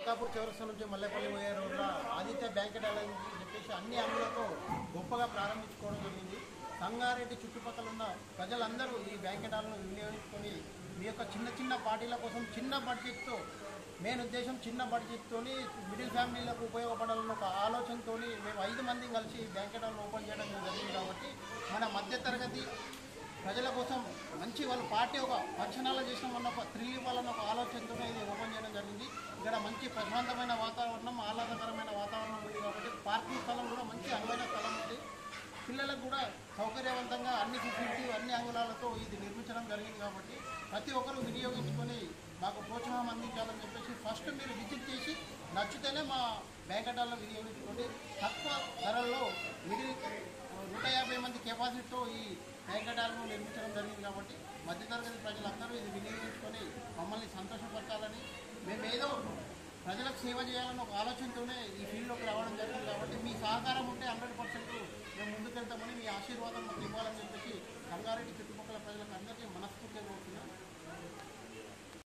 అక్కాపూర్ చౌరస్తా నుంచి మల్లెపల్లి పోయే రోడ్లో ఆదిత్య బ్యాంకెట్ అని చెప్పేసి అన్ని అంగులతో గొప్పగా ప్రారంభించుకోవడం జరిగింది. సంగారెడ్డి చుట్టుపక్కల ఉన్న ప్రజలందరూ ఈ బ్యాంకెట్ హాల్ను వినియోగించుకొని మీ యొక్క చిన్న చిన్న పార్టీల కోసం చిన్న బడ్జెట్తో మెయిన్ ఉద్దేశం చిన్న బడ్జెట్తో మిడిల్ ఫ్యామిలీలకు ఉపయోగపడాలన్న ఒక ఆలోచనతో మేము 5 మంది కలిసి బ్యాంకెట్ హాల్ను ఓపెన్ చేయడం జరిగింది. కాబట్టి మన మధ్యతరగతి ప్రజల కోసం మంచి వాళ్ళు పార్టీ ఒక ఫంక్షన్ హాల్లో చేసినామన్న ఒక థ్రిల్ ఇవ్వాలన్న ఒక ఆలోచనతోనే ఇది ఓపెన్ చేయడం జరిగింది. ఇక్కడ మంచి ప్రశాంతమైన వాతావరణం, ఆహ్లాదకరమైన వాతావరణం ఉంది. కాబట్టి పార్కింగ్ స్థలం కూడా మంచి అనువైన స్థలం ఉంది. పిల్లలకు కూడా సౌకర్యవంతంగా అన్ని ఫెసిలిటీ అన్ని అంగుళాలతో ఇది నిర్మించడం జరిగింది. కాబట్టి ప్రతి ఒక్కరూ వినియోగించుకొని మాకు ప్రోత్సాహం అందించాలని చెప్పేసి ఫస్ట్ మీరు విజిట్ చేసి నచ్చితేనే మా బ్యాంకెట్ హాల్లో వినియోగించుకోండి. తక్కువ ధరల్లో 150 మంది కెపాసిటీతో ఈ బ్యాంకెట్ హాల్ను నిర్మించడం జరిగింది. కాబట్టి మధ్యతరగతి ప్రజలందరూ ఇది వినియోగించుకొని మమ్మల్ని సంతోషపరచాలని, మేమేదో ప్రజలకు సేవ చేయాలని ఒక ఆలోచనతోనే ఈ ఫీల్డ్లోకి రావడం జరిగింది. కాబట్టి మీ సహకారం ఉంటే 100% మేము ముందుకెళ్తామని, మీ ఆశీర్వాదం మాకు ఇవ్వాలని చెప్పేసి సంగారెడ్డి చుట్టుపక్కల ప్రజలకు అందరికీ మనస్ఫూర్తిగా కోరుతున్నాం.